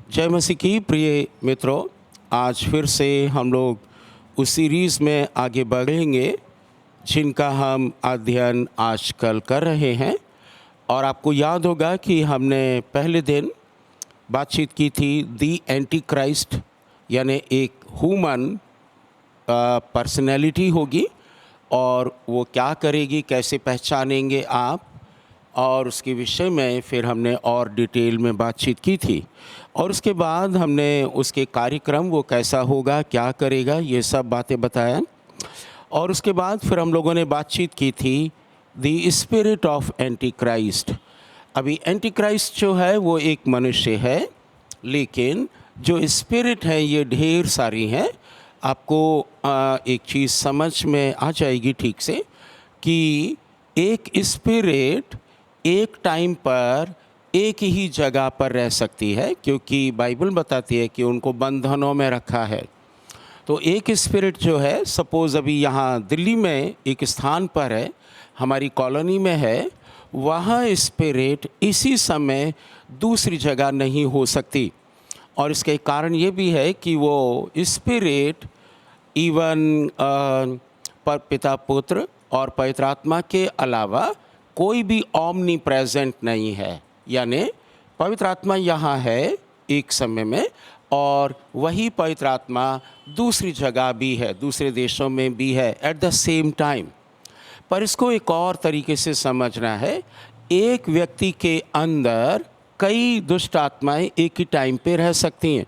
जय मसीह की प्रिय मित्रों, आज फिर से हम लोग उस सीरीज़ में आगे बढ़ेंगे जिनका हम अध्ययन आजकल कर रहे हैं। और आपको याद होगा कि हमने पहले दिन बातचीत की थी दी एंटी क्राइस्ट, यानी एक ह्यूमन पर्सनैलिटी होगी और वो क्या करेगी, कैसे पहचानेंगे आप, और उसके विषय में फिर हमने और डिटेल में बातचीत की थी। और उसके बाद हमने उसके कार्यक्रम, वो कैसा होगा, क्या करेगा, ये सब बातें बताया। और उसके बाद फिर हम लोगों ने बातचीत की थी the spirit of anti Christ. अभी एंटी क्राइस्ट जो है वो एक मनुष्य है, लेकिन जो स्पिरिट है ये ढेर सारी हैं। आपको एक चीज़ समझ में आ जाएगी ठीक से कि एक स्पिरिट एक टाइम पर एक ही जगह पर रह सकती है, क्योंकि बाइबल बताती है कि उनको बंधनों में रखा है। तो एक स्पिरिट जो है, सपोज़ अभी यहाँ दिल्ली में एक स्थान पर है, हमारी कॉलोनी में है, वहाँ स्पिरिट इसी समय दूसरी जगह नहीं हो सकती। और इसके कारण ये भी है कि वो स्पिरिट इवन पर पिता, पुत्र और पवित्र आत्मा के अलावा कोई भी ओमनी प्रेजेंट नहीं है। यानी पवित्र आत्मा यहाँ है एक समय में, और वही पवित्र आत्मा दूसरी जगह भी है, दूसरे देशों में भी है एट द सेम टाइम। पर इसको एक और तरीके से समझना है, एक व्यक्ति के अंदर कई दुष्ट आत्माएं एक ही टाइम पे रह सकती हैं।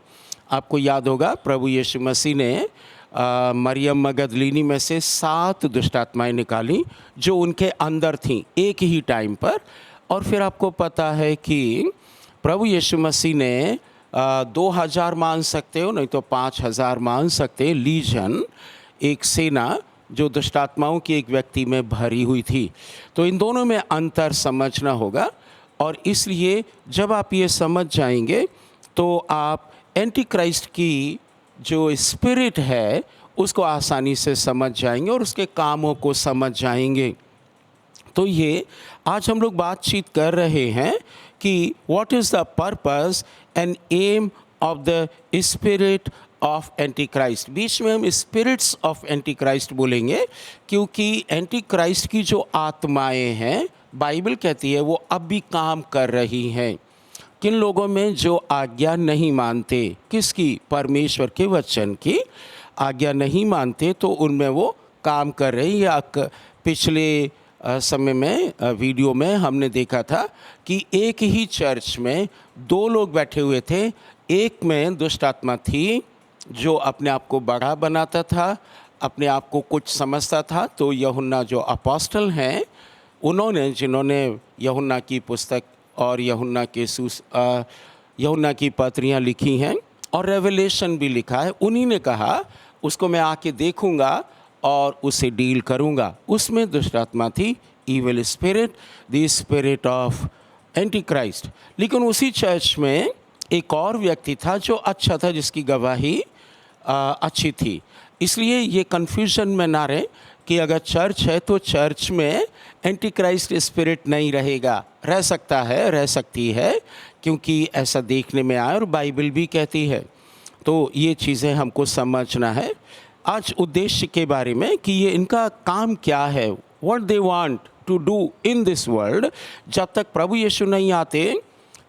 आपको याद होगा प्रभु यीशु मसीह ने मरियम मगदलीनी में से 7 दुष्ट आत्माएं निकाली जो उनके अंदर थीं एक ही टाइम पर। और फिर आपको पता है कि प्रभु यीशु मसीह ने 2000 मान सकते हो, नहीं तो 5000 मान सकते हैं, लीजन, एक सेना जो दुष्ट आत्माओं की एक व्यक्ति में भरी हुई थी। तो इन दोनों में अंतर समझना होगा। और इसलिए जब आप ये समझ जाएंगे तो आप एंटी क्राइस्ट की जो स्पिरिट है उसको आसानी से समझ जाएंगे और उसके कामों को समझ जाएंगे। तो ये आज हम लोग बातचीत कर रहे हैं कि what is the purpose and aim of the spirit of antichrist. बीच में हम स्पिरिट्स ऑफ एंटी क्राइस्ट बोलेंगे, क्योंकि एंटी क्राइस्ट की जो आत्माएं हैं, बाइबल कहती है वो अब भी काम कर रही हैं। किन लोगों में? जो आज्ञा नहीं मानते। किसकी? परमेश्वर के वचन की आज्ञा नहीं मानते, तो उनमें वो काम कर रहे हैं। या पिछले समय में वीडियो में हमने देखा था कि एक ही चर्च में 2 लोग बैठे हुए थे। एक में दुष्ट आत्मा थी जो अपने आप को बड़ा बनाता था, अपने आप को कुछ समझता था। तो यूहन्ना जो अपोस्टल हैं, उन्होंने, जिन्होंने यूहन्ना की पुस्तक और यूहन्ना की पत्रियाँ लिखी हैं और रेवलेशन भी लिखा है, उन्हीं ने कहा उसको मैं आके देखूंगा और उसे डील करूंगा। उसमें दुष्ट आत्मा थी, evil spirit, the spirit of anti Christ. लेकिन उसी चर्च में एक और व्यक्ति था जो अच्छा था, जिसकी गवाही अच्छी थी। इसलिए ये कन्फ्यूजन में ना रहे कि अगर चर्च है तो चर्च में एंटी क्राइस्ट स्पिरिट नहीं रहेगा। रह सकता है, रह सकती है, क्योंकि ऐसा देखने में आया और बाइबल भी कहती है। तो ये चीज़ें हमको समझना है आज उद्देश्य के बारे में कि ये इनका काम क्या है, what they want to do in this world. जब तक प्रभु यीशु नहीं आते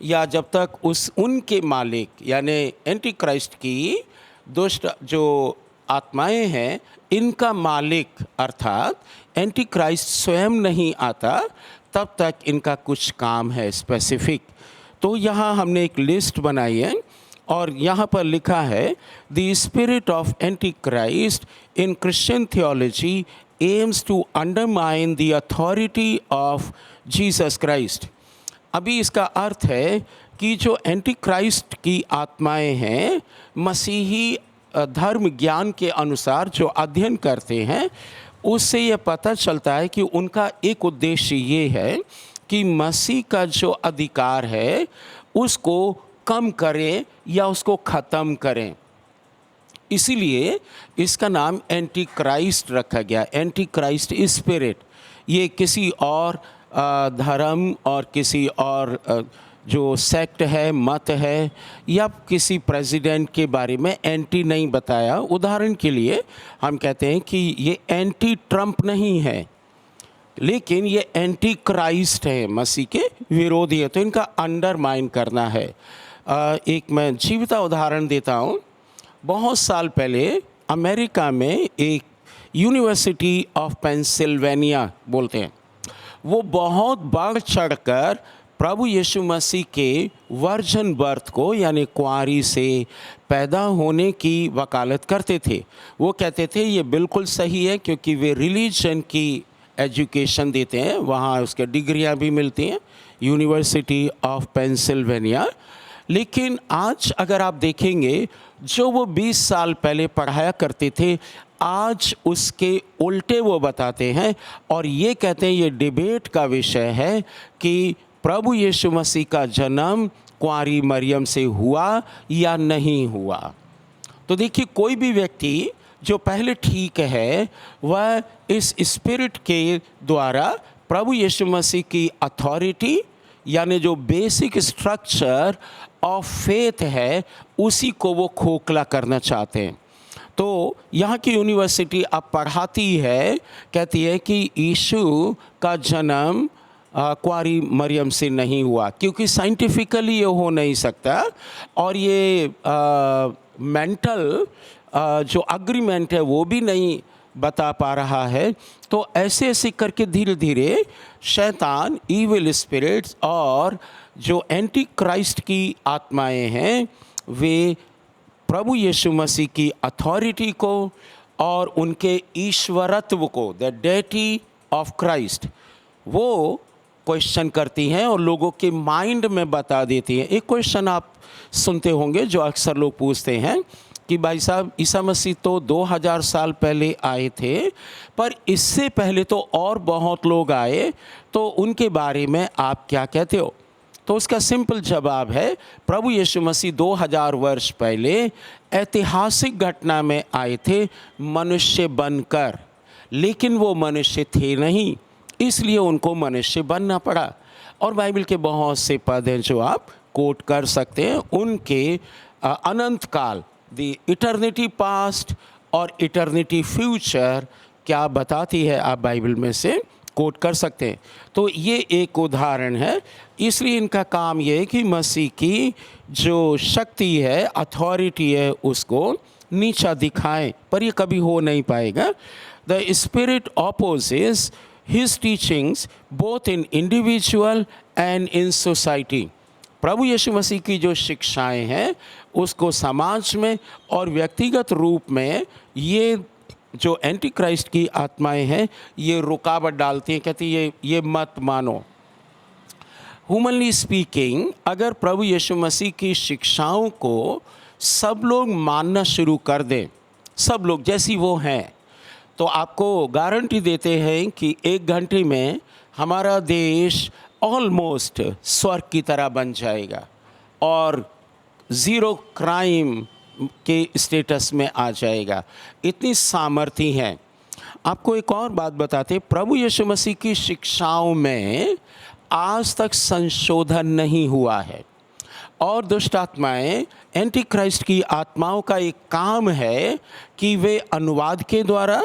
या जब तक उनके मालिक यानी एंटी क्राइस्ट की दुष्ट जो आत्माएं हैं, इनका मालिक अर्थात एंटी क्राइस्ट स्वयं नहीं आता, तब तक इनका कुछ काम है स्पेसिफिक। तो यहाँ हमने एक लिस्ट बनाई है और यहाँ पर लिखा है the spirit of Antichrist in Christian theology aims to undermine the authority of Jesus Christ. अभी इसका अर्थ है कि जो एंटी क्राइस्ट की आत्माएं हैं, मसीही धर्म ज्ञान के अनुसार जो अध्ययन करते हैं, उससे ये पता चलता है कि उनका एक उद्देश्य ये है कि मसीह का जो अधिकार है उसको कम करें या उसको ख़त्म करें। इसीलिए इसका नाम एंटी क्राइस्ट रखा गया, एंटी क्राइस्ट स्पिरिट। ये किसी और धर्म और किसी और जो सेक्ट है, मत है, या किसी प्रेसिडेंट के बारे में एंटी नहीं बताया। उदाहरण के लिए हम कहते हैं कि ये एंटी ट्रंप नहीं है, लेकिन ये एंटी क्राइस्ट है, मसीह के विरोधी है, तो इनका अंडरमाइन करना है। एक मैं जीवित उदाहरण देता हूँ। बहुत साल पहले अमेरिका में एक यूनिवर्सिटी ऑफ पेंसिल्वेनिया बोलते हैं, वो बहुत बढ़ चढ़कर प्रभु यीशु मसीह के वर्जन बर्थ को, यानी कुंवारी से पैदा होने की वकालत करते थे। वो कहते थे ये बिल्कुल सही है, क्योंकि वे रिलीजन की एजुकेशन देते हैं, वहाँ उसके डिग्रियाँ भी मिलती हैं, यूनिवर्सिटी ऑफ पेंसिल्वेनिया। लेकिन आज अगर आप देखेंगे, जो वो 20 साल पहले पढ़ाया करते थे, आज उसके उल्टे वो बताते हैं और ये कहते हैं, ये डिबेट का विषय है कि प्रभु यीशु मसीह का जन्म कुंवारी मरियम से हुआ या नहीं हुआ। तो देखिए, कोई भी व्यक्ति जो पहले ठीक है, वह इस स्पिरिट के द्वारा प्रभु यीशु मसीह की अथॉरिटी, यानी जो बेसिक स्ट्रक्चर ऑफ फेथ है, उसी को वो खोखला करना चाहते हैं। तो यहाँ की यूनिवर्सिटी अब पढ़ाती है, कहती है कि यीशु का जन्म कुंवारी मरियम से नहीं हुआ, क्योंकि साइंटिफिकली ये हो नहीं सकता, और ये मेंटल जो अग्रीमेंट है वो भी नहीं बता पा रहा है। तो ऐसे ऐसे करके धीरे धीरे शैतान, इविल स्पिरिट्स और जो एंटी क्राइस्ट की आत्माएं हैं, वे प्रभु यीशु मसीह की अथॉरिटी को और उनके ईश्वरत्व को, द डेटी ऑफ क्राइस्ट, वो क्वेश्चन करती हैं और लोगों के माइंड में बता देती हैं। एक क्वेश्चन आप सुनते होंगे जो अक्सर लोग पूछते हैं कि भाई साहब, ईसा मसीह तो 2000 साल पहले आए थे, पर इससे पहले तो और बहुत लोग आए, तो उनके बारे में आप क्या कहते हो? तो उसका सिंपल जवाब है, प्रभु यीशु मसीह 2000 वर्ष पहले ऐतिहासिक घटना में आए थे मनुष्य बनकर, लेकिन वो मनुष्य थे नहीं, इसलिए उनको मनुष्य बनना पड़ा। और बाइबल के बहुत से पद हैं जो आप कोट कर सकते हैं, उनके अनंत काल, द इटर्निटी पास्ट और इटर्निटी फ्यूचर क्या बताती है, आप बाइबल में से कोट कर सकते हैं। तो ये एक उदाहरण है। इसलिए इनका काम ये है कि मसीह की जो शक्ति है, अथॉरिटी है, उसको नीचा दिखाएं, पर ये कभी हो नहीं पाएगा। The spirit opposes his teachings both in individual and in society. प्रभु यीशु मसीह की जो शिक्षाएं हैं, उसको समाज में और व्यक्तिगत रूप में ये जो एंटी क्राइस्ट की आत्माएं हैं, ये रुकावट डालती हैं, कहती है ये मत मानो। ह्यूमनली स्पीकिंग, अगर प्रभु यीशु मसीह की शिक्षाओं को सब लोग मानना शुरू कर दें, सब लोग जैसी वो हैं, तो आपको गारंटी देते हैं कि 1 घंटे में हमारा देश ऑलमोस्ट स्वर्ग की तरह बन जाएगा और ज़ीरो क्राइम के स्टेटस में आ जाएगा। इतनी सामर्थ्य है। आपको एक और बात बताते, प्रभु यीशु मसीह की शिक्षाओं में आज तक संशोधन नहीं हुआ है, और दुष्ट आत्माएं, एंटी क्राइस्ट की आत्माओं का एक काम है कि वे अनुवाद के द्वारा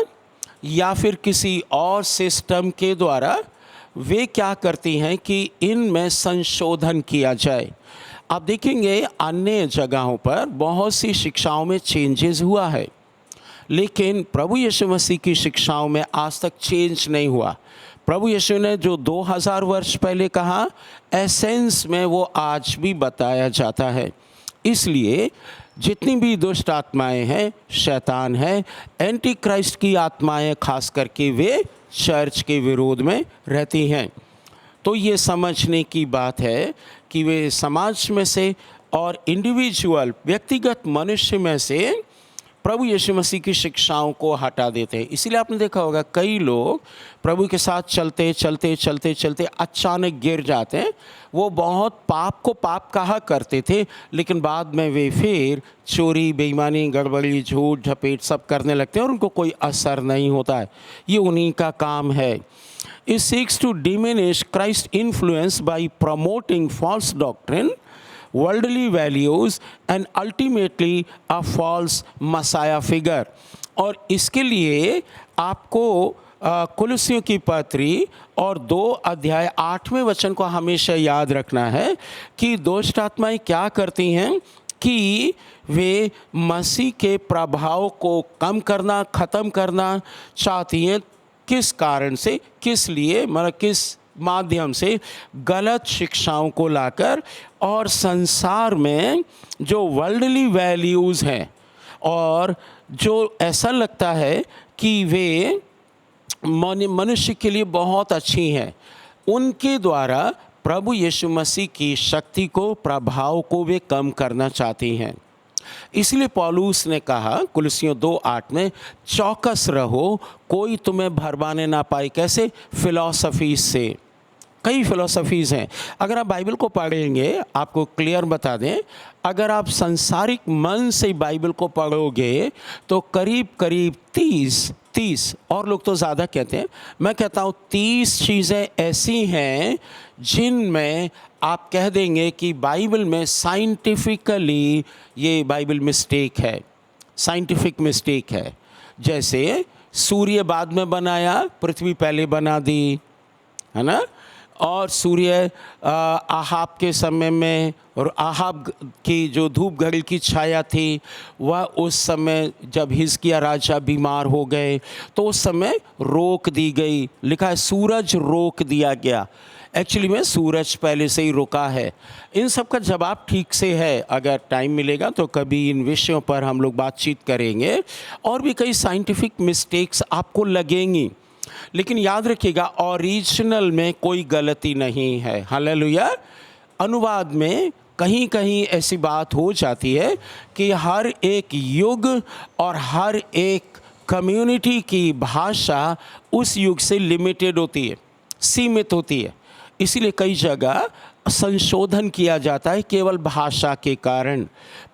या फिर किसी और सिस्टम के द्वारा वे क्या करती हैं कि इनमें संशोधन किया जाए। आप देखेंगे अन्य जगहों पर बहुत सी शिक्षाओं में चेंजेस हुआ है, लेकिन प्रभु यीशु मसीह की शिक्षाओं में आज तक चेंज नहीं हुआ। प्रभु यीशु ने जो 2000 वर्ष पहले कहा, एसेंस में वो आज भी बताया जाता है। इसलिए जितनी भी दुष्ट आत्माएं हैं, शैतान है, एंटी क्राइस्ट की आत्माएं खास करके, वे चर्च के विरोध में रहती हैं। तो ये समझने की बात है कि वे समाज में से और इंडिविजुअल, व्यक्तिगत मनुष्य में से प्रभु यीशु मसीह की शिक्षाओं को हटा देते हैं। इसीलिए आपने देखा होगा कई लोग प्रभु के साथ चलते चलते चलते चलते अचानक गिर जाते हैं। वो बहुत पाप को पाप कहा करते थे, लेकिन बाद में वे फिर चोरी, बेईमानी, गड़बड़ी, झूठ, झपेट सब करने लगते हैं और उनको कोई असर नहीं होता है। ये उन्हीं का काम है। It seeks to diminish Christ's influence by promoting false doctrine, worldly values and ultimately a false Messiah figure। और इसके लिए आपको कुलुस्सियों की पत्री और 2 अध्याय 8वें वचन को हमेशा याद रखना है कि दुष्ट आत्माएं क्या करती हैं कि वे मसीह के प्रभाव को कम करना, ख़त्म करना चाहती हैं। किस कारण से, किस लिए, मतलब किस माध्यम से? गलत शिक्षाओं को लाकर और संसार में जो वर्ल्डली वैल्यूज़ हैं और जो ऐसा लगता है कि वे मनुष्य के लिए बहुत अच्छी हैं, उनके द्वारा प्रभु यीशु मसीह की शक्ति को, प्रभाव को वे कम करना चाहती हैं। इसलिए पौलुस ने कहा कुलुस्सियों 2:8 में, चौकस रहो, कोई तुम्हें भरमाने ना पाए। कैसे? फिलॉसफीज से। कई फिलॉसफीज़ हैं। अगर आप बाइबल को पढ़ेंगे, आपको क्लियर बता दें, अगर आप सांसारिक मन से बाइबल को पढ़ोगे तो करीब करीब 30 और लोग तो ज़्यादा कहते हैं, मैं कहता हूँ 30 चीज़ें ऐसी हैं जिनमें आप कह देंगे कि बाइबल में साइंटिफिकली ये बाइबल मिस्टेक है, साइंटिफिक मिस्टेक है। जैसे सूर्य बाद में बनाया, पृथ्वी पहले बना दी, है ना? और सूर्य आहाब के समय में, और आहाब की जो धूप घड़ी की छाया थी वह उस समय जब हिजकिय्याह राजा बीमार हो गए तो उस समय रोक दी गई। लिखा है सूरज रोक दिया गया। एक्चुअली में सूरज पहले से ही रुका है। इन सब का जवाब ठीक से है। अगर टाइम मिलेगा तो कभी इन विषयों पर हम लोग बातचीत करेंगे। और भी कई साइंटिफिक मिस्टेक्स आपको लगेंगी, लेकिन याद रखिएगा ओरिजिनल में कोई गलती नहीं है। हालेलुया। अनुवाद में कहीं कहीं ऐसी बात हो जाती है कि हर एक युग और हर एक कम्युनिटी की भाषा उस युग से लिमिटेड होती है, सीमित होती है। इसीलिए कई जगह संशोधन किया जाता है केवल भाषा के कारण।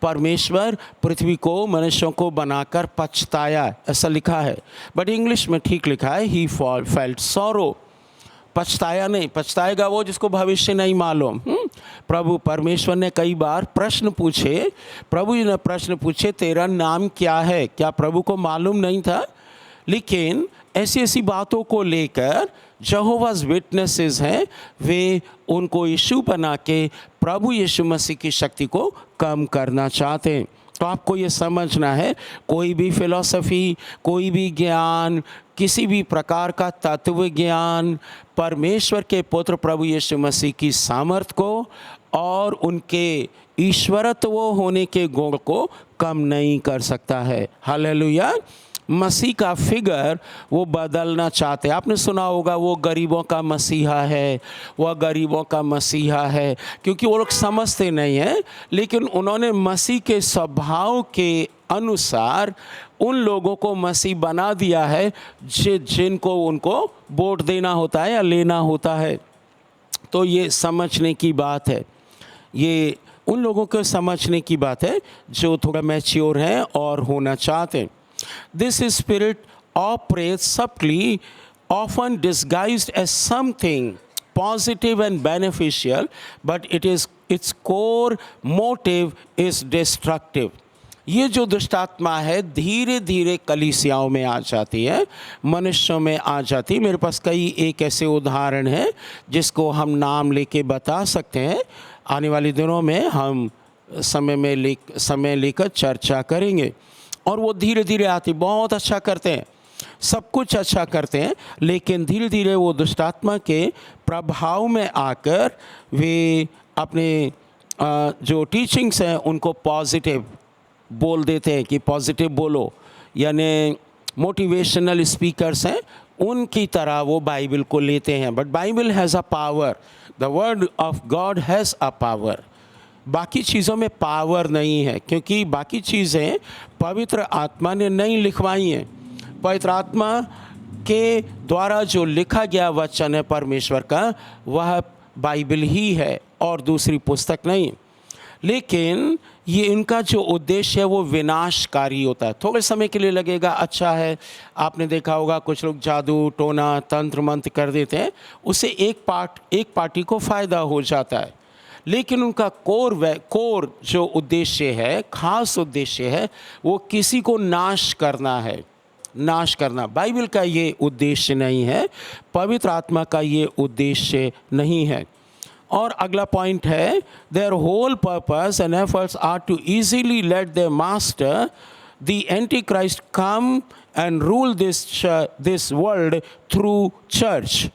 परमेश्वर पृथ्वी को, मनुष्यों को बनाकर पछताया, ऐसा लिखा है, बट इंग्लिश में ठीक लिखा है ही फेल्ट सॉरो। पछताया नहीं, पछताएगा वो जिसको भविष्य नहीं मालूम। प्रभु परमेश्वर ने कई बार प्रश्न पूछे, प्रभु जी ने प्रश्न पूछे, तेरा नाम क्या है? क्या प्रभु को मालूम नहीं था? लेकिन ऐसी ऐसी बातों को लेकर यहोवास विटनेसेस हैं, वे उनको यीशु बना के प्रभु यीशु मसीह की शक्ति को कम करना चाहते हैं। तो आपको ये समझना है, कोई भी फिलॉसफी, कोई भी ज्ञान, किसी भी प्रकार का तत्व ज्ञान परमेश्वर के पुत्र प्रभु यीशु मसीह की सामर्थ को और उनके ईश्वरत्व होने के गुण को कम नहीं कर सकता है। हालेलुया। मसीह का फिगर वो बदलना चाहते हैं। आपने सुना होगा वो गरीबों का मसीहा है, वह गरीबों का मसीहा है, क्योंकि वो लोग समझते नहीं हैं, लेकिन उन्होंने मसीह के स्वभाव के अनुसार उन लोगों को मसीह बना दिया है जिनको उनको वोट देना होता है या लेना होता है। तो ये समझने की बात है, ये उन लोगों को समझने की बात है जो थोड़ा मैच्योर हैं और होना चाहते हैं। This spirit operates subtly, often disguised as something positive and beneficial, but its core motive is destructive। ये जो दुष्टात्मा है धीरे धीरे कलीसियाओं में आ जाती है, मनुष्यों में आ जाती है। मेरे पास कई एक ऐसे उदाहरण हैं जिसको हम नाम लेके बता सकते हैं। आने वाले दिनों में हम समय लेकर चर्चा करेंगे। और वो धीरे धीरे आती, बहुत अच्छा करते हैं, सब कुछ अच्छा करते हैं, लेकिन धीरे धीरे वो दुष्टात्मा के प्रभाव में आकर वे अपने जो टीचिंग्स हैं उनको पॉजिटिव बोल देते हैं कि पॉजिटिव बोलो, यानी मोटिवेशनल स्पीकर्स हैं उनकी तरह वो बाइबल को लेते हैं। But Bible has a power, the word of God has a power. बाकी चीज़ों में पावर नहीं है, क्योंकि बाकी चीज़ें पवित्र आत्मा ने नहीं लिखवाई हैं। पवित्र आत्मा के द्वारा जो लिखा गया वचन है परमेश्वर का, वह बाइबल ही है और दूसरी पुस्तक नहीं। लेकिन ये इनका जो उद्देश्य है वो विनाशकारी होता है। थोड़े समय के लिए लगेगा अच्छा है, आपने देखा होगा कुछ लोग जादू टोना तंत्र मंत्र कर देते हैं, उससे एक पार्टी को फ़ायदा हो जाता है, लेकिन उनका कोर जो उद्देश्य है, खास उद्देश्य है, वो किसी को नाश करना है, नाश करना। बाइबल का ये उद्देश्य नहीं है, पवित्र आत्मा का ये उद्देश्य नहीं है। और अगला पॉइंट है, their whole purpose and efforts are to easily let their master the Antichrist come and rule this world through church.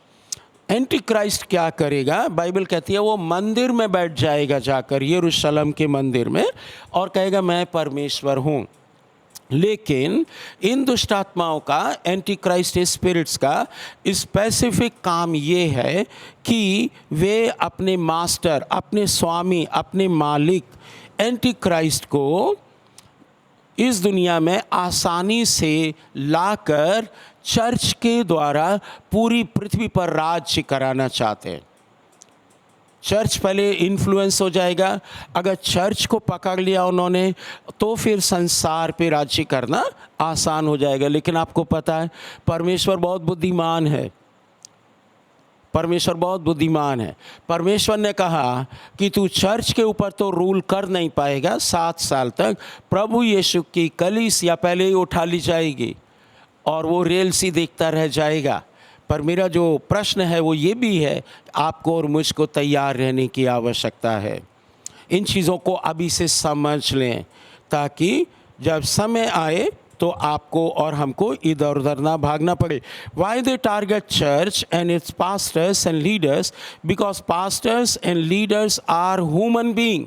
Antichrist क्या करेगा? बाइबल कहती है वो मंदिर में बैठ जाएगा, जाकर यरूशलेम के मंदिर में, और कहेगा मैं परमेश्वर हूँ। लेकिन इन दुष्ट आत्माओं का, एंटी क्राइस्ट स्पिरिट्स का स्पेसिफिक काम ये है कि वे अपने मास्टर, अपने स्वामी, अपने मालिक एंटी क्राइस्ट को इस दुनिया में आसानी से लाकर चर्च के द्वारा पूरी पृथ्वी पर राज्य कराना चाहते हैं। चर्च पहले इन्फ्लुएंस हो जाएगा, अगर चर्च को पकड़ लिया उन्होंने तो फिर संसार पे राज्य करना आसान हो जाएगा। लेकिन आपको पता है परमेश्वर बहुत बुद्धिमान है, परमेश्वर बहुत बुद्धिमान है। परमेश्वर ने कहा कि तू चर्च के ऊपर तो रूल कर नहीं पाएगा 7 साल तक, प्रभु यीशु की कलीसिया पहले ही उठा ली जाएगी और वो रेल सी देखता रह जाएगा। पर मेरा जो प्रश्न है वो ये भी है, आपको और मुझको तैयार रहने की आवश्यकता है। इन चीज़ों को अभी से समझ लें ताकि जब समय आए तो आपको और हमको इधर उधर ना भागना पड़े। Why they target church and its pastors and leaders? Because pastors and leaders are human being,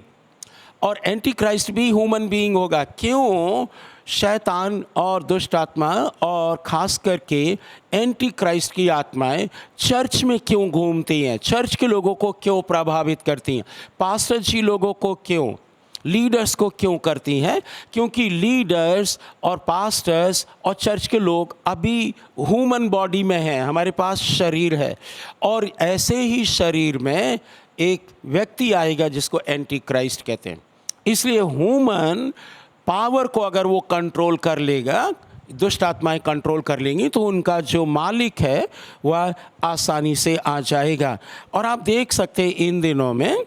और एंटी क्राइस्ट भी ह्यूमन बीइंग होगा। क्यों? शैतान और दुष्ट आत्मा और ख़ास करके एंटी क्राइस्ट की आत्माएं चर्च में क्यों घूमती हैं, चर्च के लोगों को क्यों प्रभावित करती हैं, पास्टर जी लोगों को क्यों, लीडर्स को क्यों करती हैं? क्योंकि लीडर्स और पास्टर्स और चर्च के लोग अभी ह्यूमन बॉडी में हैं, हमारे पास शरीर है, और ऐसे ही शरीर में एक व्यक्ति आएगा जिसको एंटी क्राइस्ट कहते हैं। इसलिए ह्यूमन पावर को अगर वो कंट्रोल कर लेगा, दुष्ट आत्माएं कंट्रोल कर लेंगी, तो उनका जो मालिक है वह आसानी से आ जाएगा। और आप देख सकते हैं इन दिनों में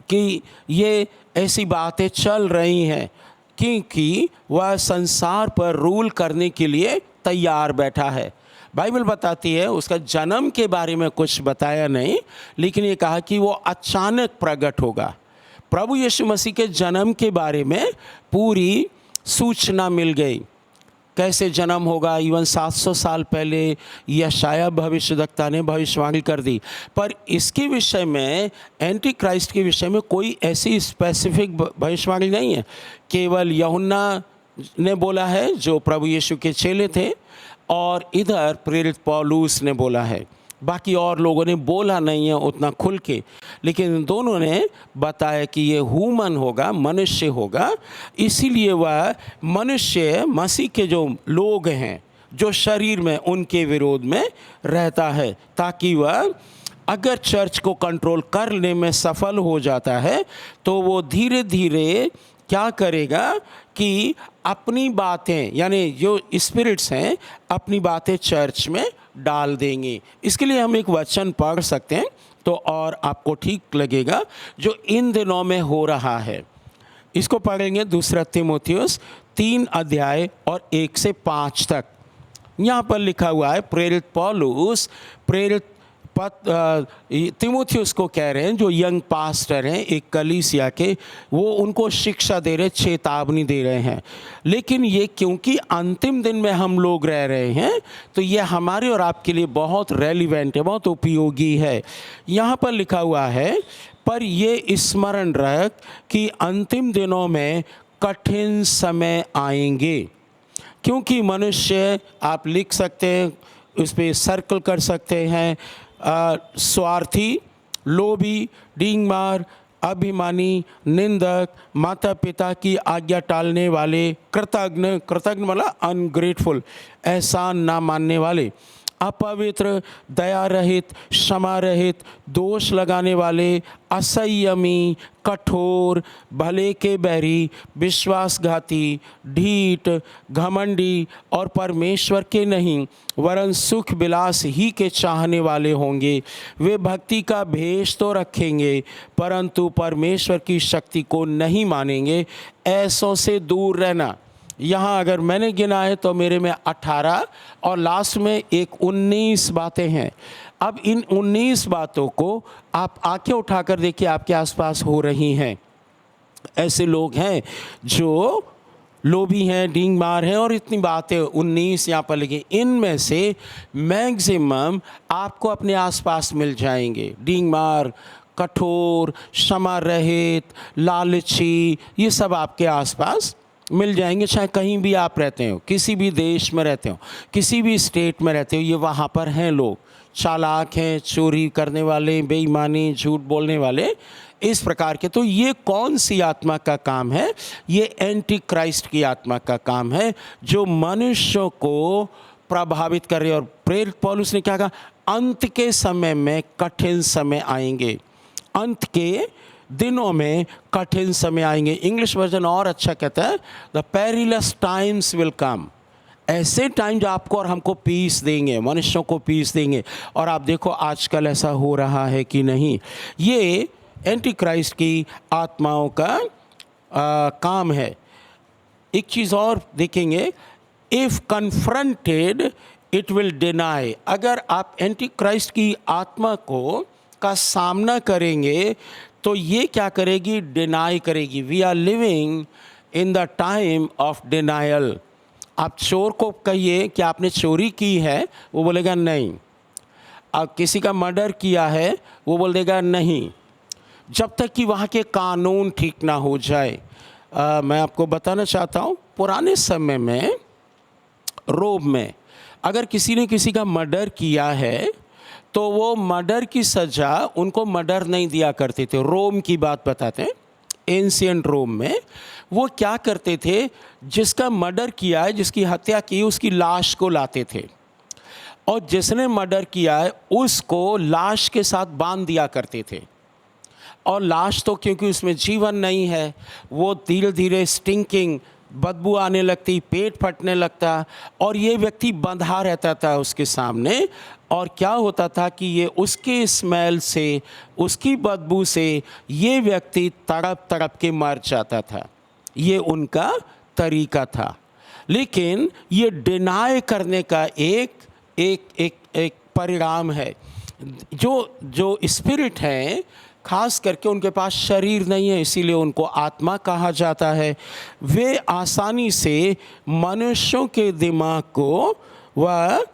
कि ये ऐसी बातें चल रही हैं क्योंकि वह संसार पर रूल करने के लिए तैयार बैठा है। बाइबल बताती है, उसका जन्म के बारे में कुछ बताया नहीं, लेकिन ये कहा कि वो अचानक प्रकट होगा। प्रभु यीशु मसीह के जन्म के बारे में पूरी सूचना मिल गई, कैसे जन्म होगा। इवन 700 साल पहले यशाया भविष्यद्वक्ता ने भविष्यवाणी कर दी। पर इसके विषय में, एंटी क्राइस्ट के विषय में कोई ऐसी स्पेसिफिक भविष्यवाणी नहीं है। केवल यूहन्ना ने बोला है जो प्रभु यीशु के चेले थे, और इधर प्रेरित पौलुस ने बोला है। बाकी और लोगों ने बोला नहीं है उतना खुल के, लेकिन दोनों ने बताया कि ये ह्यूमन होगा, मनुष्य होगा। इसीलिए वह मनुष्य, मसीह के जो लोग हैं जो शरीर में, उनके विरोध में रहता है, ताकि वह अगर चर्च को कंट्रोल करने में सफल हो जाता है तो वो धीरे धीरे क्या करेगा कि अपनी बातें, यानी जो स्पिरिट्स हैं, अपनी बातें चर्च में डाल देंगे। इसके लिए हम एक वचन पढ़ सकते हैं तो और आपको ठीक लगेगा जो इन दिनों में हो रहा है। इसको पढ़ेंगे 2 तीमुथियुस 3 अध्याय और 1 से 5 तक। यहाँ पर लिखा हुआ है, प्रेरित पौलुस प्रेरित तीमुथियुस को कह रहे हैं, जो यंग पास्टर हैं एक कलीसिया के, वो उनको शिक्षा दे रहे, चेतावनी दे रहे हैं। लेकिन ये क्योंकि अंतिम दिन में हम लोग रह रहे हैं तो ये हमारे और आपके लिए बहुत रेलिवेंट है, बहुत उपयोगी है। यहाँ पर लिखा हुआ है, पर ये स्मरण रख कि अंतिम दिनों में कठिन समय आएंगे, क्योंकि मनुष्य, आप लिख सकते हैं, उस पर सर्कल कर सकते हैं, स्वार्थी, लोभी, डींगमार, अभिमानी, निंदक, माता पिता की आज्ञा टालने वाले, कृतज्ञ, कृतज्ञ मतलब अनग्रेटफुल, एहसान ना मानने वाले, अपवित्र, दया रहित, क्षमा रहित, दोष लगाने वाले, असंयमी, कठोर, भले के बैरी, विश्वासघाती, ढीठ, घमंडी और परमेश्वर के नहीं वरन सुख विलास ही के चाहने वाले होंगे। वे भक्ति का भेष तो रखेंगे परंतु परमेश्वर की शक्ति को नहीं मानेंगे। ऐसों से दूर रहना। यहाँ अगर मैंने गिना है तो मेरे में 18 और लास्ट में एक 19 बातें हैं। अब इन 19 बातों को आप आंखें उठाकर देखिए आपके आसपास हो रही हैं। ऐसे लोग हैं जो लोभी हैं, डींग मार हैं और इतनी बातें 19 यहाँ पर लिखी। इनमें से मैक्सिमम आपको अपने आसपास मिल जाएंगे। डींग मार, कठोर, क्षमा रहित, लालची, ये सब आपके आसपास मिल जाएंगे। चाहे कहीं भी आप रहते हो, किसी भी देश में रहते हो, किसी भी स्टेट में रहते हो, ये वहाँ पर हैं लोग। चालाक हैं, चोरी करने वाले, बेईमानी, झूठ बोलने वाले, इस प्रकार के। तो ये कौन सी आत्मा का काम है? ये एंटी क्राइस्ट की आत्मा का काम है जो मनुष्यों को प्रभावित कर रही है। और प्रेरित पौलुस ने क्या कहा? अंत के समय में कठिन समय आएंगे। अंत के दिनों में कठिन समय आएंगे। इंग्लिश वर्जन और अच्छा कहता है, the perilous times will come. ऐसे टाइम जो आपको और हमको पीस देंगे, मनुष्यों को पीस देंगे। और आप देखो आजकल ऐसा हो रहा है कि नहीं। ये एंटी क्राइस्ट की आत्माओं का काम है। एक चीज़ और देखेंगे, if confronted it will deny. अगर आप एंटी क्राइस्ट की आत्मा का सामना करेंगे तो ये क्या करेगी? डिनाई करेगी। We are living in the time of denial. आप चोर को कहिए कि आपने चोरी की है, वो बोलेगा नहीं। आप किसी का मर्डर किया है, वो बोल देगा नहीं, जब तक कि वहाँ के कानून ठीक ना हो जाए। मैं आपको बताना चाहता हूँ, पुराने समय में रोम में अगर किसी ने किसी का मर्डर किया है तो वो मर्डर की सज़ा उनको मर्डर नहीं दिया करते थे। रोम की बात बताते हैं। एंशिएंट रोम में वो क्या करते थे? जिसका मर्डर किया है, जिसकी हत्या की, उसकी लाश को लाते थे और जिसने मर्डर किया है उसको लाश के साथ बांध दिया करते थे। और लाश तो क्योंकि उसमें जीवन नहीं है, वो धीरे धीरे स्टिंकिंग, बदबू आने लगती, पेट फटने लगता और ये व्यक्ति बंधा रहता था उसके सामने। और क्या होता था कि ये उसके स्मेल से, उसकी बदबू से ये व्यक्ति तड़प तड़प के मर जाता था। ये उनका तरीका था। लेकिन ये डिनाई करने का एक परिणाम है। जो स्पिरिट हैं, खास करके उनके पास शरीर नहीं है, इसीलिए उनको आत्मा कहा जाता है। वे आसानी से मनुष्यों के दिमाग को वह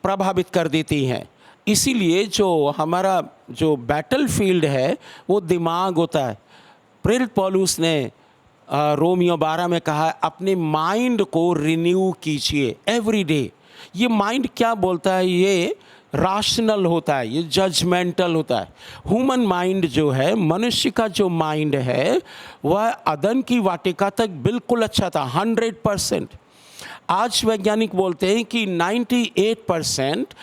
प्रभावित कर देती हैं। इसीलिए जो हमारा जो बैटल फील्ड है वो दिमाग होता है। प्रेरित पौलुस ने रोमियो 12 में कहा, अपने माइंड को रिन्यू कीजिए एवरी डे। ये माइंड क्या बोलता है? ये राशनल होता है, ये जजमेंटल होता है। ह्यूमन माइंड जो है, मनुष्य का जो माइंड है, वह अदन की वाटिका तक बिल्कुल अच्छा था, 100%। आज वैज्ञानिक बोलते हैं कि 98%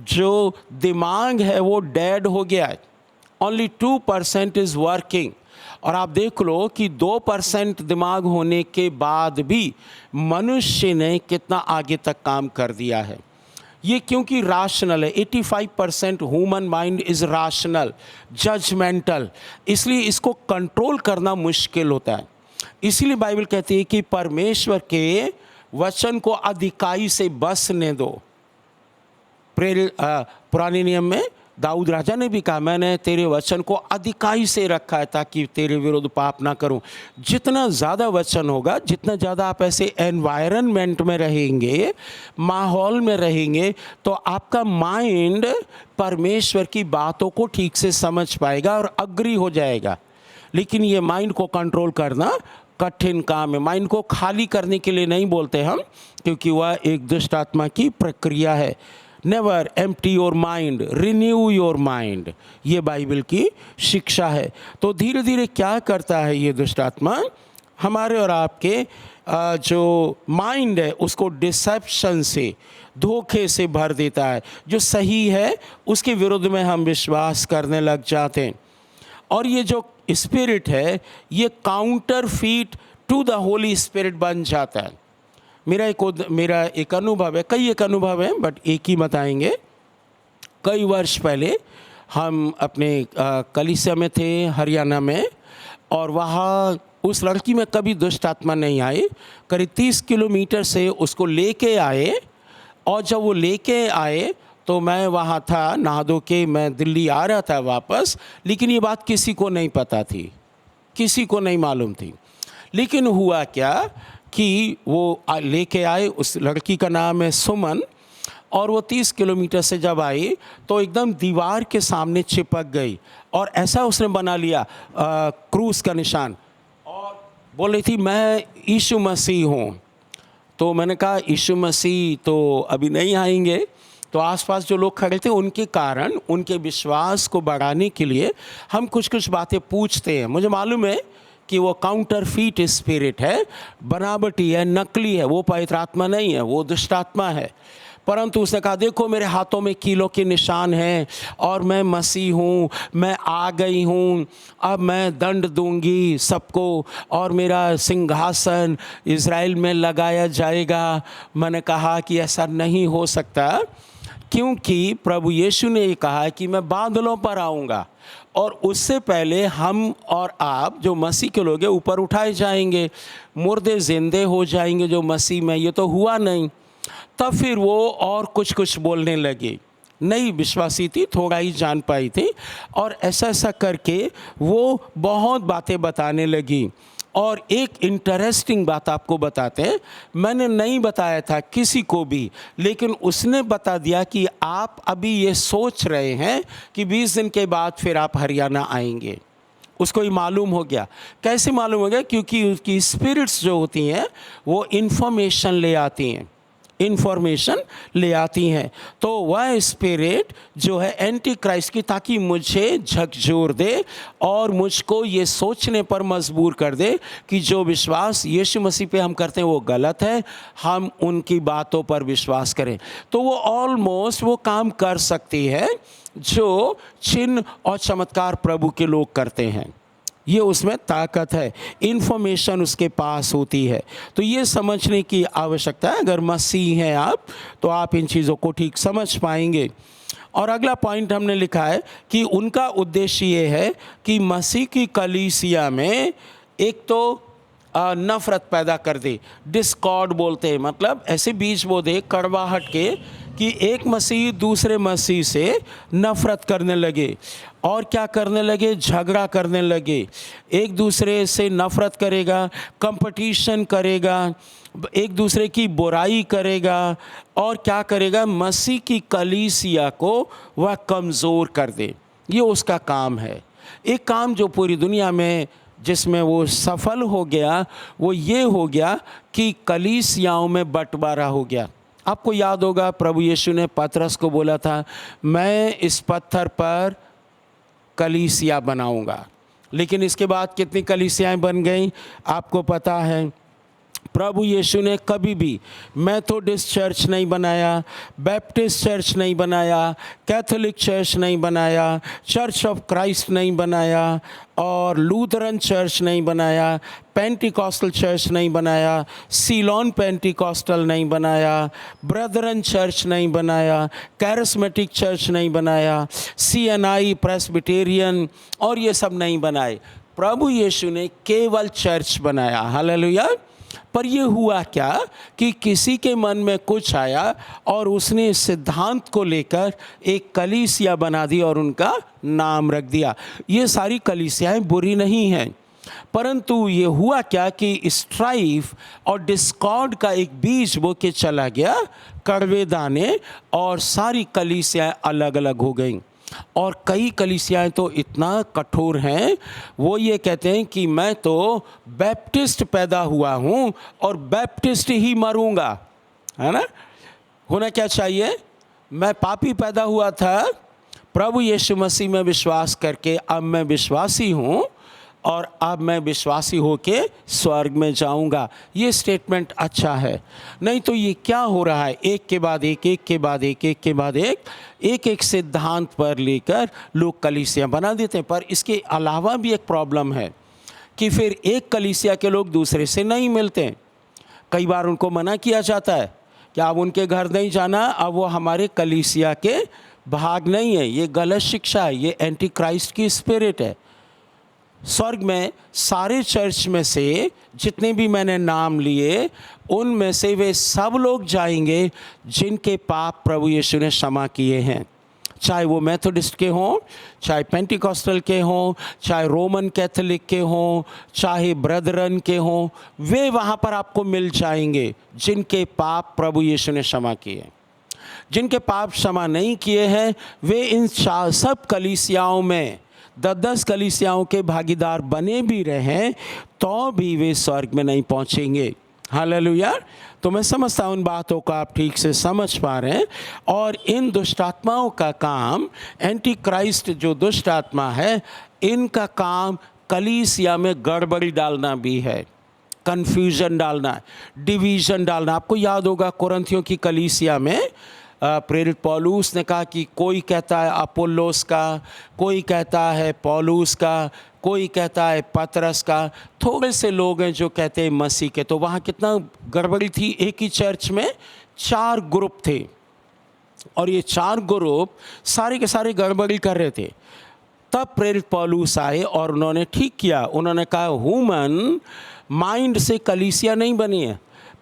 जो दिमाग है वो डेड हो गया है, ओनली 2% इज़ वर्किंग। और आप देख लो कि 2% दिमाग होने के बाद भी मनुष्य ने कितना आगे तक काम कर दिया है। ये क्योंकि राशनल है। 85% human mind is rational, judgmental, इसलिए इसको कंट्रोल करना मुश्किल होता है। इसीलिए बाइबल कहती है कि परमेश्वर के वचन को अधिकाई से बसने दो। पुराने नियम में दाऊद राजा ने भी कहा, मैंने तेरे वचन को अधिकाई से रखा है ताकि तेरे विरुद्ध पाप ना करूं। जितना ज़्यादा वचन होगा, जितना ज़्यादा आप ऐसे एनवायरनमेंट में रहेंगे, माहौल में रहेंगे, तो आपका माइंड परमेश्वर की बातों को ठीक से समझ पाएगा और अग्री हो जाएगा। लेकिन ये माइंड को कंट्रोल करना कठिन काम है। माइंड को खाली करने के लिए नहीं बोलते हम, क्योंकि वह एक दुष्ट आत्मा की प्रक्रिया है। Never empty your mind, renew your mind, ये बाइबल की शिक्षा है। तो धीरे धीरे क्या करता है ये दुष्ट आत्मा, हमारे और आपके जो माइंड है उसको डिसेप्शन से, धोखे से भर देता है। जो सही है उसके विरुद्ध में हम विश्वास करने लग जाते हैं। और ये जो स्पिरिट है ये counterfeit to the holy spirit बन जाता है। मेरा एक अनुभव है, कई एक अनुभव है बट एक ही बताएंगे। कई वर्ष पहले हम अपने कलीसिया में थे हरियाणा में, और वहाँ उस लड़की में कभी दुष्ट आत्मा नहीं आई। करीब 30 किलोमीटर से उसको लेके आए, और जब वो लेके आए तो मैं वहाँ था, नहा धो के मैं दिल्ली आ रहा था वापस, लेकिन ये बात किसी को नहीं पता थी, किसी को नहीं मालूम थी। लेकिन हुआ क्या कि वो लेके आए, उस लड़की का नाम है सुमन, और वो 30 किलोमीटर से जब आई तो एकदम दीवार के सामने चिपक गई, और ऐसा उसने बना लिया क्रूस का निशान, और बोल रही थी मैं यीशु मसीह हूँ। तो मैंने कहा यीशु मसीह तो अभी नहीं आएंगे। तो आसपास जो लोग खड़े थे उनके कारण, उनके विश्वास को बढ़ाने के लिए हम कुछ कुछ बातें पूछते हैं। मुझे मालूम है कि वो काउंटरफीट स्पिरिट है, बनावटी है, नकली है, वो पवित्र आत्मा नहीं है, वो दुष्ट आत्मा है। परंतु उसने कहा देखो मेरे हाथों में कीलों के निशान हैं, और मैं मसीह हूँ, मैं आ गई हूँ, अब मैं दंड दूंगी सबको, और मेरा सिंहासन इज़राइल में लगाया जाएगा। मैंने कहा कि ऐसा नहीं हो सकता, क्योंकि प्रभु यीशु ने ये कहा कि मैं बादलों पर आऊँगा, और उससे पहले हम और आप जो मसीह के लोग हैं ऊपर उठाए जाएंगे, मुर्दे जिंदे हो जाएंगे जो मसीह में। ये तो हुआ नहीं। तब फिर वो और कुछ कुछ बोलने लगे, नई विश्वासी थी, थोड़ा ही जान पाई थी, और ऐसा ऐसा करके वो बहुत बातें बताने लगी। और एक इंटरेस्टिंग बात आपको बताते हैं, मैंने नहीं बताया था किसी को भी, लेकिन उसने बता दिया कि आप अभी ये सोच रहे हैं कि 20 दिन के बाद फिर आप हरियाणा आएंगे। उसको ही मालूम हो गया। कैसे मालूम हो गया? क्योंकि उसकी स्पिरिट्स जो होती हैं वो इन्फॉर्मेशन ले आती हैं, इन्फॉर्मेशन ले आती हैं। तो वह स्पिरिट जो है एंटी क्राइस्ट की, ताकि मुझे झकझोर दे और मुझको ये सोचने पर मजबूर कर दे कि जो विश्वास यीशु मसीह पे हम करते हैं वो गलत है, हम उनकी बातों पर विश्वास करें। तो वो ऑलमोस्ट वो काम कर सकती है जो चिन्ह और चमत्कार प्रभु के लोग करते हैं। ये उसमें ताकत है, इन्फॉर्मेशन उसके पास होती है। तो ये समझने की आवश्यकता है। अगर मसीह हैं आप तो आप इन चीज़ों को ठीक समझ पाएंगे। और अगला पॉइंट हमने लिखा है कि उनका उद्देश्य ये है कि मसीह की कलीसिया में एक तो नफ़रत पैदा कर दे, डिस्कॉर्ड बोलते हैं, मतलब ऐसे बीज बो दे कड़वाहट के कि एक मसीह दूसरे मसीह से नफ़रत करने लगे। और क्या करने लगे? झगड़ा करने लगे, एक दूसरे से नफ़रत करेगा, कंपटीशन करेगा, एक दूसरे की बुराई करेगा, और क्या करेगा? मसीह की कलीसिया को वह कमज़ोर कर दे। ये उसका काम है। एक काम जो पूरी दुनिया में जिसमें वो सफल हो गया वो ये हो गया कि कलीसियाओं में बंटवारा हो गया। आपको याद होगा प्रभु यीशु ने पतरस को बोला था मैं इस पत्थर पर कलीसिया बनाऊंगा। लेकिन इसके बाद कितनी कलीसियाएं बन गईं आपको पता है। प्रभु यीशु ने कभी भी मेथोडिस्ट चर्च नहीं बनाया, बैप्टिस्ट चर्च नहीं बनाया, कैथोलिक चर्च नहीं बनाया, चर्च ऑफ क्राइस्ट नहीं बनाया, और लूथरन चर्च नहीं बनाया, पेंटिकॉस्टल चर्च नहीं बनाया, सीलोन पेंटिकॉस्टल नहीं बनाया, ब्रदरन चर्च नहीं बनाया, कैरिस्मेटिक चर्च नहीं बनाया, CNI प्रेस्बिटेरियन और ये सब नहीं बनाए। प्रभु यीशु ने केवल चर्च बनाया। हालेलुया। पर ये हुआ क्या कि किसी के मन में कुछ आया और उसने इस सिद्धांत को लेकर एक कलीसिया बना दी और उनका नाम रख दिया। ये सारी कलीसियाएं बुरी नहीं हैं, परंतु ये हुआ क्या कि स्ट्राइफ और डिस्कॉर्ड का एक बीज बो के चला गया, कड़वे दाने, और सारी कलीसियाएं अलग अलग हो गईं। और कई कलीसियाएं तो इतना कठोर हैं, वो ये कहते हैं कि मैं तो बैप्टिस्ट पैदा हुआ हूँ और बैप्टिस्ट ही मरूंगा, है ना। होना क्या चाहिए? मैं पापी पैदा हुआ था, प्रभु यीशु मसीह में विश्वास करके अब मैं विश्वासी हूँ और अब मैं विश्वासी होके स्वर्ग में जाऊंगा। ये स्टेटमेंट अच्छा है। नहीं तो ये क्या हो रहा है, एक के बाद एक, एक के बाद एक, एक के बाद एक सिद्धांत पर लेकर लोग कलीसिया बना देते हैं। पर इसके अलावा भी एक प्रॉब्लम है कि फिर एक कलीसिया के लोग दूसरे से नहीं मिलते हैं। कई बार उनको मना किया जाता है कि आप उनके घर नहीं जाना, अब वो हमारे कलीसिया के भाग नहीं है। ये गलत शिक्षा है, ये एंटी क्राइस्ट की स्पिरिट है। स्वर्ग में सारे चर्च में से जितने भी मैंने नाम लिए, उनमें से वे सब लोग जाएंगे जिनके पाप प्रभु यीशु ने क्षमा किए हैं। चाहे वो मेथोडिस्ट के हों, चाहे पेंटिकॉस्टल के हों, चाहे रोमन कैथोलिक के हों, चाहे ब्रदरन के हों, वे वहाँ पर आपको मिल जाएंगे जिनके पाप प्रभु यीशु ने क्षमा किए। जिनके पाप क्षमा नहीं किए हैं, वे इन सब कलीसियाओं में 10 कलीसियाओं के भागीदार बने भी रहें तो भी वे स्वर्ग में नहीं पहुंचेंगे। हालेलुया। तो मैं समझता हूँ उन बातों को आप ठीक से समझ पा रहे हैं। और इन दुष्ट आत्माओं का काम, एंटी क्राइस्ट जो दुष्ट आत्मा है, इनका काम कलीसिया में गड़बड़ी डालना भी है, कन्फ्यूजन डालना, डिवीज़न डालना। आपको याद होगा कुरिन्थियों की कलीसिया में प्रेरित पौलुस ने कहा कि कोई कहता है अपोल्लोस का, कोई कहता है पौलुस का, कोई कहता है पतरस का, थोड़े से लोग हैं जो कहते हैं मसीह के। तो वहाँ कितना गड़बड़ी थी। एक ही चर्च में 4 ग्रुप थे और ये 4 ग्रुप सारे के सारे गड़बड़ी कर रहे थे। तब प्रेरित पौलुस आए और उन्होंने ठीक किया। उन्होंने कहा ह्यूमन माइंड से कलीसिया नहीं बनी है,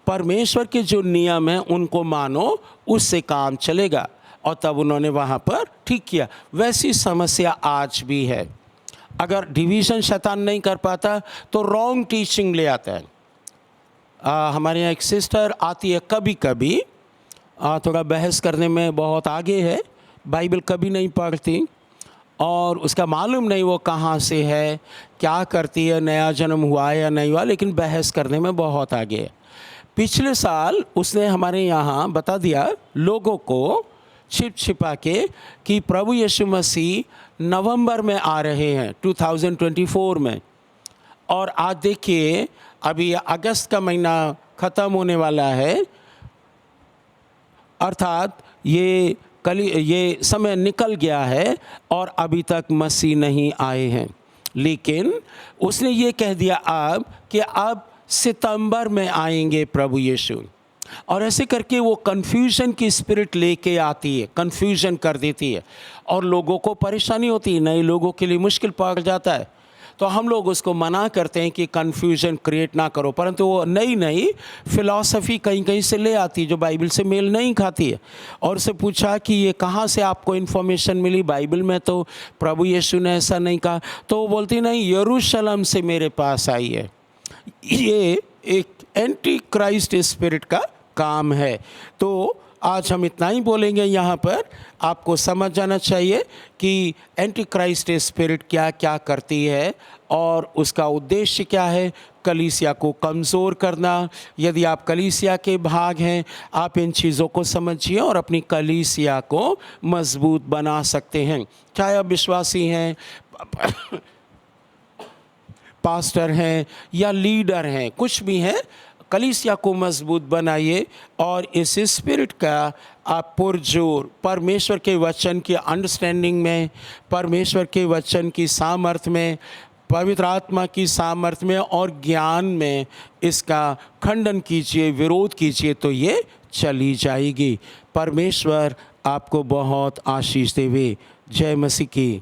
परमेश्वर के जो नियम हैं उनको मानो, उससे काम चलेगा। और तब उन्होंने वहाँ पर ठीक किया। वैसी समस्या आज भी है। अगर डिवीज़न शैतान नहीं कर पाता तो रॉन्ग टीचिंग ले आता है। हमारे यहाँ एक सिस्टर आती है कभी कभी, थोड़ा बहस करने में बहुत आगे है, बाइबल कभी नहीं पढ़ती और उसका मालूम नहीं वो कहाँ से है, क्या करती है, नया जन्म हुआ है या नहीं हुआ, लेकिन बहस करने में बहुत आगे है। पिछले साल उसने हमारे यहाँ बता दिया लोगों को छिप छिपा के कि प्रभु यीशु मसीह नवंबर में आ रहे हैं 2024 में। और आज देखिए अभी अगस्त का महीना ख़त्म होने वाला है, अर्थात ये समय निकल गया है और अभी तक मसीह नहीं आए हैं। लेकिन उसने ये कह दिया अब कि अब सितंबर में आएंगे प्रभु यीशु। और ऐसे करके वो कन्फ्यूजन की स्पिरिट लेके आती है, कन्फ्यूजन कर देती है और लोगों को परेशानी होती है, नए लोगों के लिए मुश्किल पड़ जाता है। तो हम लोग उसको मना करते हैं कि कन्फ्यूजन क्रिएट ना करो, परंतु वो नई फ़िलॉसफी कहीं कहीं से ले आती है जो बाइबल से मेल नहीं खाती है। और उससे पूछा कि ये कहाँ से आपको इन्फॉर्मेशन मिली, बाइबल में तो प्रभु यीशु ने ऐसा नहीं कहा। तो वो बोलती नहीं, यरूशलेम से मेरे पास आई है। ये एक एंटी क्राइस्ट स्पिरिट का काम है। तो आज हम इतना ही बोलेंगे। यहाँ पर आपको समझ जाना चाहिए कि एंटी क्राइस्ट स्पिरिट क्या क्या करती है और उसका उद्देश्य क्या है, कलीसिया को कमज़ोर करना। यदि आप कलीसिया के भाग हैं, आप इन चीज़ों को समझिए और अपनी कलीसिया को मजबूत बना सकते हैं। चाहे आप विश्वासी हैं, पास्टर हैं या लीडर हैं, कुछ भी हैं, कलीसिया को मजबूत बनाइए और इस स्पिरिट का आप पुरजोर परमेश्वर के वचन की अंडरस्टैंडिंग में, परमेश्वर के वचन की सामर्थ्य में, पवित्र आत्मा की सामर्थ्य में और ज्ञान में इसका खंडन कीजिए, विरोध कीजिए, तो ये चली जाएगी। परमेश्वर आपको बहुत आशीष देवे। जय मसीह की।